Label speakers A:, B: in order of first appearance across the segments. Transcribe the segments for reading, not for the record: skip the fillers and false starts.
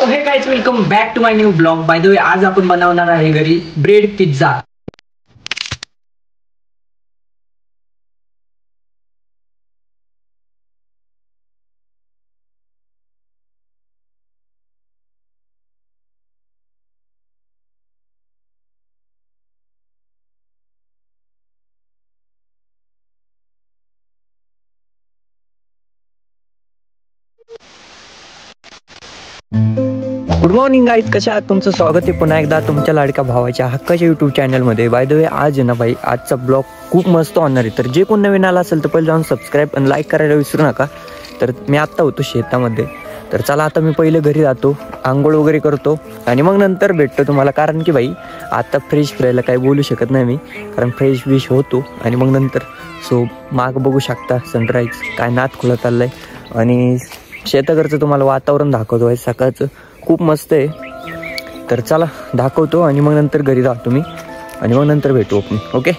A: हे guys, welcome back to my new blog. By the way, आज आपण बनवणार आहे घरी bread pizza. Good morning guys, कशा आहात? तुमचं स्वागत आहे पुन्हा एकदा तुमच्या लाडक्या भावाच्या हक्काच्या यूट्यूब चॅनलमध्ये. बाय द वे, आज आहे ना भाई, आजचा ब्लॉग खूप मस्त होणार आहे. तर जे कोण नवीन आला असेल तर पहिले जाऊन सबस्क्राईब आणि लाईक करायला विसरू नका. तर मी आत्ता होतो शेतामध्ये, तर चला आता मी पहिले घरी जातो, आंघोळ वगैरे करतो आणि मग नंतर भेटतो तुम्हाला. कारण की भाई आता फ्रेश फिरायला काही बोलू शकत नाही मी, कारण फ्रेश विश होतो आणि मग नंतर सो माग बघू शकता सनराईज काय नात खुलत चाललंय आणि शेताकडचं तुम्हाला वातावरण दाखवतो आहे सकाळचं, खूप मस्त आहे. तर चला दाखवतो आणि मग नंतर घरी जातो मी आणि मग नंतर भेटू आपण. ओके,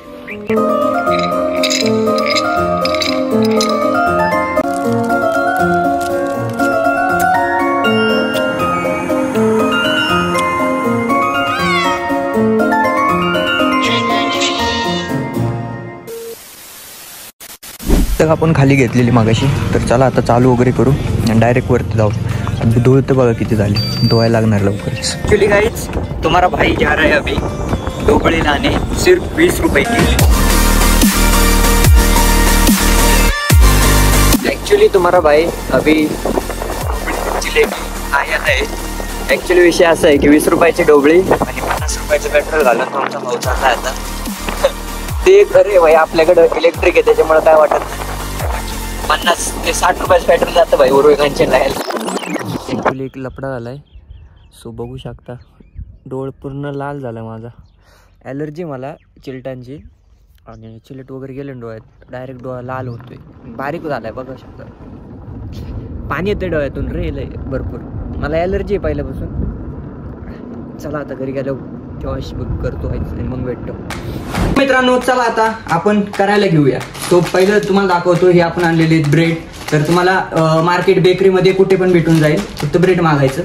A: तर आपण खाली घेतलेली मागाशी. तर चला आता चालू वगैरे करू आणि डायरेक्ट वरती जाऊ. धूळ तर बघा किती झाली, धुवायला लागणार लवकरच. ॲक्च्युली गाइस, तुम्हारा भाई जा रहा है अभी ढोबळे लाने, सिर्फ 20 रुपये के लिए. एक्चुअली तुम्हारा भाई अभी जिलेबी आया है. ॲक्च्युली विषय असा आहे की 20 रुपयाची ढोबळी आणि 50 रुपयाचं पेट्रोल घालून तुमचा भाऊ चालला आता. ते खरे भाई, आपल्याकडं इलेक्ट्रिक आहे त्याच्यामुळे काय वाटत नाही. 50 ते 60 रुपयाचं पेट्रोल जातं भाई उरुळकांचे लायला. ॲक्च्युली एक लफडा झाला आहे, सो बघू शकता डोळ पूर्ण लाल झाला माझा. ॲलर्जी मला चिलटांची आणि चिलट वगैरे गेले डोळ्यात, डायरेक्ट डोळा लाल होतोय, बारीक झाला आहे बघू शकता. पाणी येतं डोळ्यातून रे लय भरपूर. मला ॲलर्जी आहे पहिल्यापासून. चला आता घरी गेलो तेव्हा करतो आणि मग भेटतो. मित्रांनो चला आता आपण करायला घेऊया. तो पहिलं तुम्हाला दाखवतो, हे आपण आणलेले ब्रेड. तर तुम्हाला मार्केट बेकरीमध्ये कुठे पण भेटून जाईल, फक्त ब्रेड मागायचं.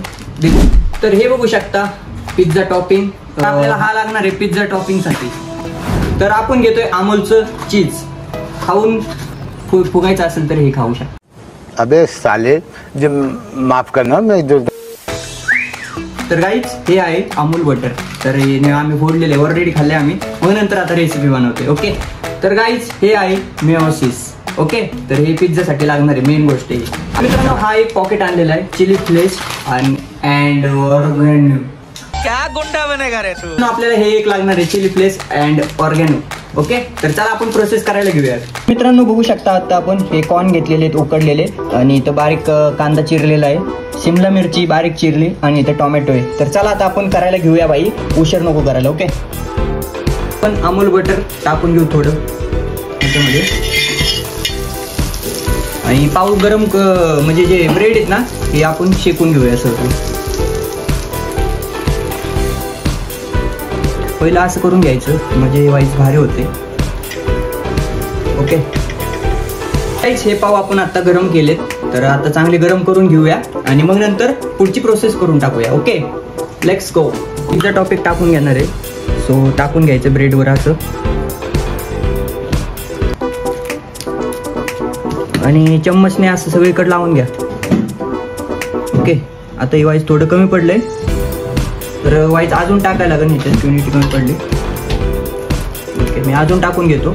A: तर हे बघू शकता पिझ्झा टॉपिंग. आपल्याला हा लागणार आहे पिझ्झा टॉपिंगसाठी. तर आपण घेतोय अमूलचं चीज. खाऊन फुगायचं असेल तर हे खाऊ शकता.
B: अबे साले, जे माफ करना मैं जो.
A: तर गाईज हे आहे अमूल बटर. तर हे आम्ही फोडलेले ऑलरेडी खाल्ले आम्ही, मग नंतर आता रेसिपी बनवतोय. ओके, तर गाईज हे आहे मेयोनीज. ओके, तर हे पिझ्झासाठी लागणार आहे मेन गोष्ट. मित्रांनो हा एक पॉकेट आणलेला आहे चिली फ्लेक्स अँड ऑर्गॅनो.
C: क्या गुंडा बनेगा रे तू.
A: आपल्याला हे एक लागणार आहे चिली फ्लेक्स अँड ऑर्गॅनो. ओके, तर चला आपण प्रोसेस करायला घेऊया. मित्रांनो बघू शकता आता आपण हे कॉर्न घेतलेले आहेत उकडलेले, आणि इथं बारीक कांदा चिरलेला आहे, शिमला मिरची बारीक चिरली आणि इथं टोमॅटो आहे. तर चला आता आपण करायला घेऊया भाई, उशीर नको करायला. ओके, पण अमूल बटर टाकून घेऊ थोडं त्याच्यामध्ये. आणि पाव गरम म्हणजे जे ब्रेड आहेत ना हे आपण शेकून घेऊया सगळं. पहिलं असं करून घ्यायचं म्हणजे वाईस भारी होते. ओके गाईस, हे पाव आपण आता गरम केलेत, तर आता चांगले गरम करून घेऊया आणि मग नंतर पुढची प्रोसेस करून टाकूया. Okay, let's go. Pizza topic टाकून घेणार आहे, सो टाकून घ्यायचं ब्रेडवर असं. आणि चम्मचने असं सगळीकडे लावून घ्या. ओके, आता हे वाईस थोडं कमी पडलंय, तर वाईस अजून टाकायला लागेल. ह्याच्यात क्वांटिटी कमी पडली. ओके, मी अजून टाकून घेतो.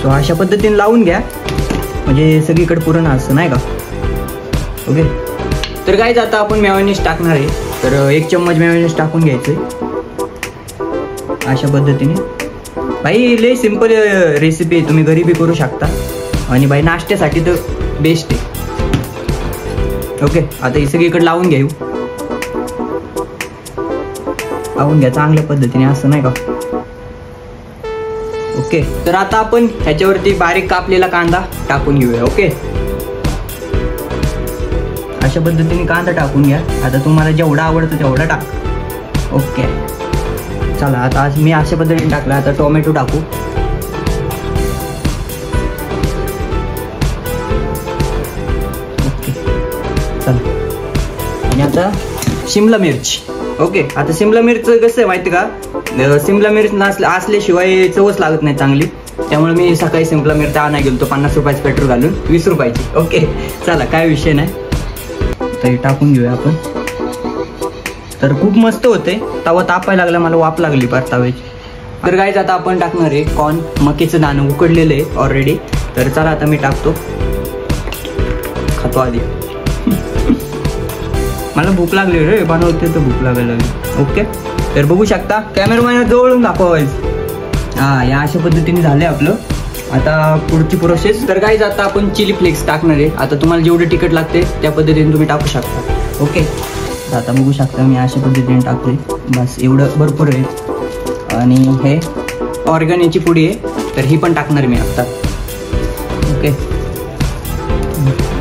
A: सो अशा पद्धतीने लावून घ्या म्हणजे सगळीकडे पुरण असं नाही का. ओके, तर गाईज आता आपण मेयोनीज टाकणार आहे. तर 1 चम्मच मेयोनीज टाकून घ्यायचंय अशा पद्धतीने. भाई लय सिंपल रेसिपी आहे, तुम्ही घरी बी करू शकता आणि भाई नाश्त्यासाठी तर बेस्ट आहे. ओके, आता हे सगळीकडे लावून घ्या, लावून घ्या चांगल्या पद्धतीने असं नाही का. ओके, तर आता आपण ह्याच्यावरती बारीक कापलेला कांदा टाकून घेऊया. ओके, अशा पद्धतीने कांदा टाकून घ्या. आता तुम्हाला जेवढा आवडतं तेवढा टाक. ओके, चला आता आज मी अशा पद्धतीने टाकला. आता टोमॅटो टाकू. चला. आणि आता शिमला मिरची. ओके, आता शिमला मिरच कसं आहे माहिती का, शिमला मिरच असल्याशिवाय चवच लागत नाही चांगली. त्यामुळे मी सकाळी शिमला मिरची आणायला गेलो 50 रुपयाचं पेट्रोल घालून 20 रुपयाची. ओके चला, काय विषय नाही. तर टाकून घेऊया आपण. तर खूप मस्त होते. तवा तापायला लागला, मला वाफ लागली परताव्याची. तर गाईज आता आपण टाकणार आहे कॉर्न. मकीचं दाणं उकडलेलं आहे ऑलरेडी. तर चला आता मी टाकतो, खातो आधी. मला भूक लागली रे, बनवते तर भूक लागायला लागली. ओके, तर बघू शकता कॅमेरामॅन जवळून दाखवायचं. हा, या अशा पद्धतीने झाले आपलं. आता पुढची प्रोसेस. तर गाईज आता आपण चिली फ्लेक्स टाकणार आहे. आता तुम्हाला जेवढे तिखट लागते त्या पद्धतीने तुम्ही टाकू शकता. ओके, आता बघू शकता मी अशा पद्धतीने टाकले. बस एवढं भरपूर आहे. आणि हे ऑर्गॅनिकची पुडी आहे, तर ही पण टाकणार मी आता. ओके,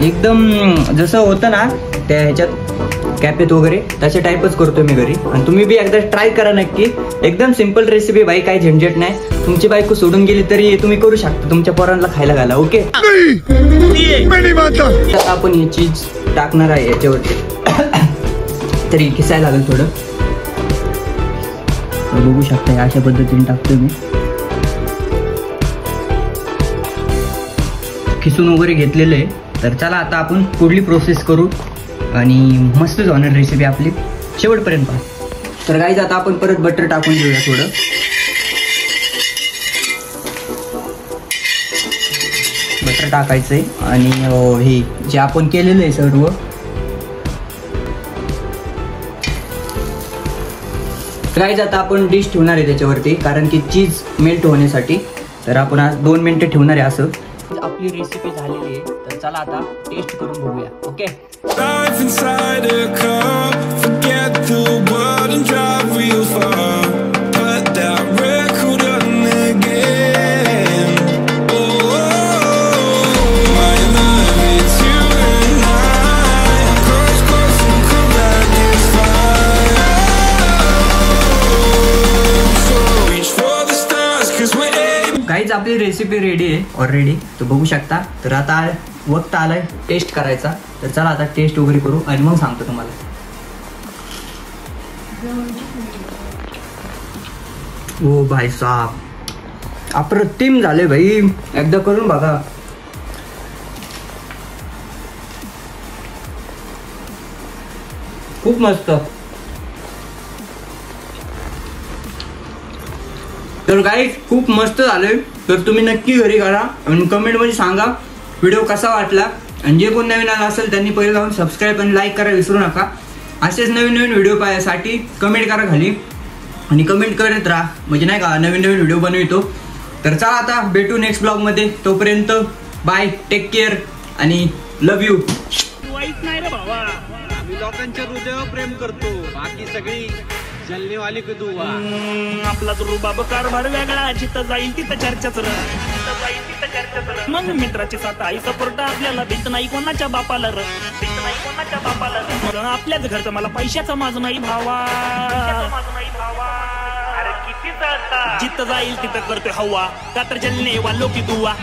A: एकदम जसं होतं ना त्या ह्याच्यात कॅफेत वगैरे तशा टाईपच करतो मी घरी. आणि तुम्ही बी एकदा ट्राय करा नक्की. एकदम सिम्पल रेसिपी भाई, काही झंझट नाही. तुमची बायको सोडून गेली तरी तुम्ही करू शकता, तुमच्या पोरांना खायला घाला. ओके, आता आपण ही चीज टाकणार आहे याच्यावरती. तरी किसायला लागेल थोडं. बघू शकता अशा पद्धतीने टाकतो मी. खिसून वगैरे घेतलेलं आहे. तर चला आता आपण पुढली प्रोसेस करू आणि मस्तच होणार रेसिपी आपली, शेवटपर्यंत पहा. तर गाईज आता आपण परत बटर टाकून घेऊया थोडं. बटर टाकायचंय आणि हे जे आपण केलेलं आहे सर्व गाईज आता आपण डिश ठेवणार आहे त्याच्यावरती, कारण की चीज मेल्ट होण्यासाठी. तर आपण आज 2 मिनिटं ठेवणार आहे. असं आपली रेसिपी झालेली आहे. तर चला आता टेस्ट करून बघूया. ओके, गाईज आपली रेसिपी रेडी आहे ऑलरेडी, तर बघू शकता. तर आता वक्त आलाय टेस्ट करायचा. तर चला आता टेस्ट वगैरे करू आणि मग सांगतो तुम्हाला. ओ भाई साहब, अप्रतिम झाले भाई, एकदा करून बघा. खूप मस्त. तर गाईज खूप मस्त झालंय. तर तुम्ही नक्की घरी करा आणि कमेंटमध्ये सांगा व्हिडिओ कसा वाटला. आणि जे कोण नवीन आला असेल त्यांनी पहिले जाऊन सबस्क्राईब आणि लाईक करा विसरू नका. असेच नवीन नवीन व्हिडिओ पाहण्यासाठी कमेंट करा खाली आणि कमेंट करत राहा, म्हणजे नाही का नवीन नवीन व्हिडिओ बनवितो. तर चला आता भेटू नेक्स्ट ब्लॉगमध्ये. तोपर्यंत बाय, टेक केअर आणि लव्ह यू.
C: वाईट नाही रे भावा, आम्ही लोकांच्या हृदयावर प्रेम करतो, बाकी सगळी जलने वाली की दुवा. आपला तो रुबाब कारभार वेगळा, जिथं जाईल तिथं चर्चाच. मग मित्राची साथ आई सपोर्ट आपल्याला भीत नाही कोणाच्या बापाला र, आपल्याच घरचं मला पैशाचं माझं नाही भावा. जिथं जाईल तिथं करतोय हवा, का तर जलने वालो की दुवा.